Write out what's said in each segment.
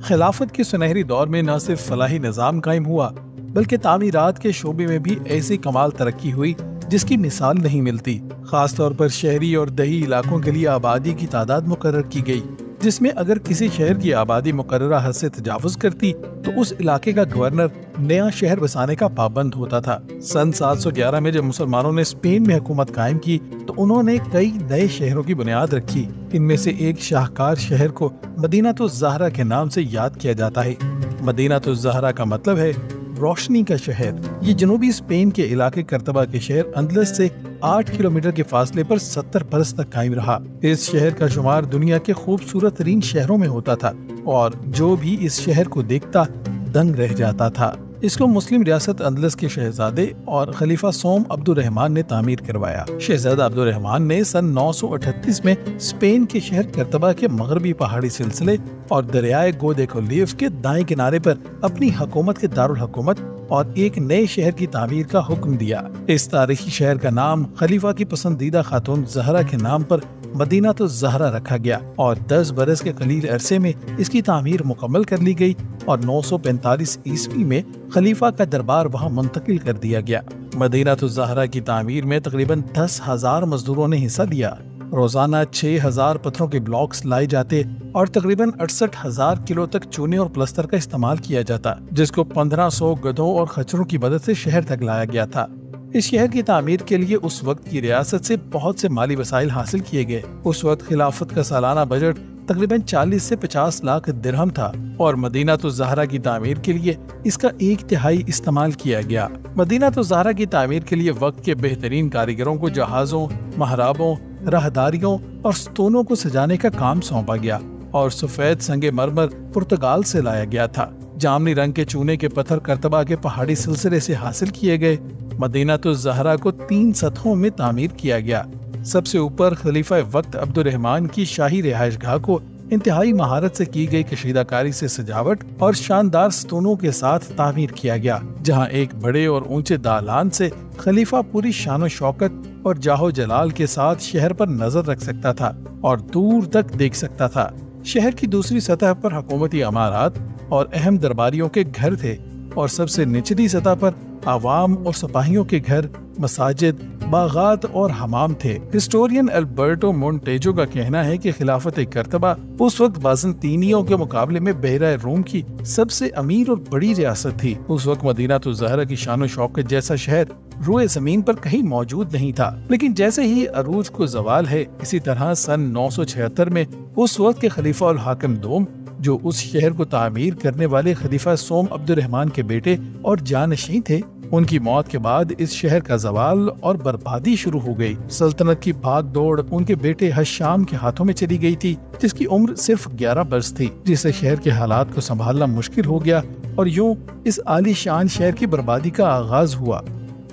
खिलाफत के सुनहरी दौर में न सिर्फ फलाही निज़ाम कायम हुआ बल्कि तामीरात के शोबे में भी ऐसी कमाल तरक्की हुई जिसकी मिसाल नहीं मिलती। खासतौर पर शहरी और दही इलाकों के लिए आबादी की तादाद मुकर्रर की गई, जिसमें अगर किसी शहर की आबादी मुकर्ररा हद से तजावुज करती तो उस इलाके का गवर्नर नया शहर बसाने का पाबंद होता था। सन 711 में जब मुसलमानों ने स्पेन में हुकूमत कायम की तो उन्होंने कई नए शहरों की बुनियाद रखी। इनमें से एक शाहकार शहर को मदीनातुज़ ज़हरा के नाम से याद किया जाता है। मदीनातुज़ ज़हरा का मतलब है रोशनी का शहर। ये जनूबी स्पेन के इलाके करतबा के शहर अंदलस से 8 किलोमीटर के फासले पर 70 बरस तक कायम रहा। इस शहर का शुमार दुनिया के खूबसूरत तरीन शहरों में होता था और जो भी इस शहर को देखता दंग रह जाता था। इसको मुस्लिम रियासत अंदलस के शहजादे और खलीफा सोम अब्दुर्रहमान ने तामीर करवाया। शहजादा अब्दुर्रहमान ने सन 938 में स्पेन के शहर करतबा के मगरबी पहाड़ी सिलसिले और दरियाए गोदेकोलिफ के दाएं किनारे पर अपनी हुकूमत के दारुल हुकूमत और एक नए शहर की तामीर का हुक्म दिया। इस तारीखी शहर का नाम खलीफा की पसंदीदा खातून ज़हरा के नाम पर मदीनातुज़ ज़हरा रखा गया और 10 बरस के कलील अरसे में इसकी तामीर मुकम्मल कर ली गई और 945 ईस्वी में खलीफा का दरबार वहां मुंतकिल कर दिया गया। मदीनातुज़ ज़हरा की तामीर में तकरीबन 10,000 मजदूरों ने हिस्सा लिया। रोजाना 6,000 पत्थरों के ब्लॉक्स लाए जाते और तकरीबन 68,000 किलो तक चूने और प्लस्तर का इस्तेमाल किया जाता, जिसको 1500 गधों और खच्चरों की मदद से शहर तक लाया गया था। इस शहर की तामीर के लिए उस वक्त की रियासत से बहुत से माली वसाइल हासिल किए गए। उस वक्त खिलाफत का सालाना बजट तकरीबन 40 से 50 लाख दिरहम था और मदीनातुज़ ज़हरा की तामीर के लिए इसका 1/3 इस्तेमाल किया गया। मदीनातुज़ ज़हरा की तामीर के लिए वक्त के बेहतरीन कारीगरों को जहाजों, महराबों, राहदारियों और स्तूनों को सजाने का काम सौंपा गया और सफेद संगे मरमर पुर्तगाल से लाया गया था। जामनी रंग के चूने के पत्थर करतबा के पहाड़ी सिलसिले से हासिल किए गए। मदीनातुज़ ज़हरा को 3 सतहों में तामीर किया गया। सबसे ऊपर खलीफा वक्त अब्दुर्रहमान की शाही रिहाइशगाह को इंतहाई महारत से की गई कशीदाकारी से सजावट और शानदार स्तूनों के साथ तामीर किया गया, जहां एक बड़े और ऊंचे दालान से खलीफा पूरी शान शौकत और जाहो जलाल के साथ शहर पर नजर रख सकता था और दूर तक देख सकता था। शहर की दूसरी सतह पर हुकूमती इमारत और अहम दरबारियों के घर थे और सबसे निचली सतह पर आवाम और सिपाहियों के घर, मसाजिद, बागात और हमाम थे। हिस्टोरियन अल्बर्टो मोंटेजो का कहना है कि खिलाफत करतबा उस वक्त बाज़ंतीनियों के मुकाबले में बहरा रूम की सबसे अमीर और बड़ी रियासत थी। उस वक्त मदीनातुज़ ज़हरा की शान शौकत जैसा शहर रुए जमीन पर कहीं मौजूद नहीं था। लेकिन जैसे ही अरूज को जवाल है, इसी तरह सन 976 में उस वक्त के खलीफा और हाकिम दोम, जो उस शहर को तामीर करने वाले खलीफा सोम अब्दुर्रहमान के बेटे और जानशीं थे, उनकी मौत के बाद इस शहर का जवाल और बर्बादी शुरू हो गई। सल्तनत की भाग दौड़ उनके बेटे हशाम के हाथों में चली गई थी, जिसकी उम्र सिर्फ 11 बरस थी, जिससे शहर के हालात को संभालना मुश्किल हो गया और यूं इस आलीशान शहर की बर्बादी का आगाज हुआ।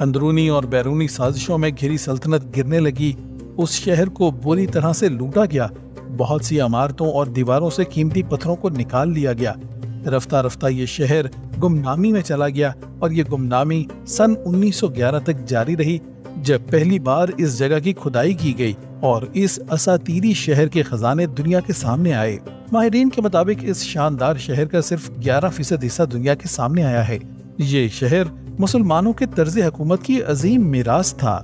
अंदरूनी और बैरूनी साजिशों में घिरी सल्तनत गिरने लगी। उस शहर को बुरी तरह से लूटा गया। बहुत सी इमारतों और दीवारों से कीमती पत्थरों को निकाल लिया गया। रफ्ता रफ्ता ये शहर गुमनामी में चला गया और ये गुमनामी सन 1911 तक जारी रही, जब पहली बार इस जगह की खुदाई की गई और इस असातीरी शहर के खजाने दुनिया के सामने आए। माहिरीन के मुताबिक इस शानदार शहर का सिर्फ 11% हिस्सा दुनिया के सामने आया है। ये शहर मुसलमानों के तर्ज हुकूमत की अजीम मीरास था।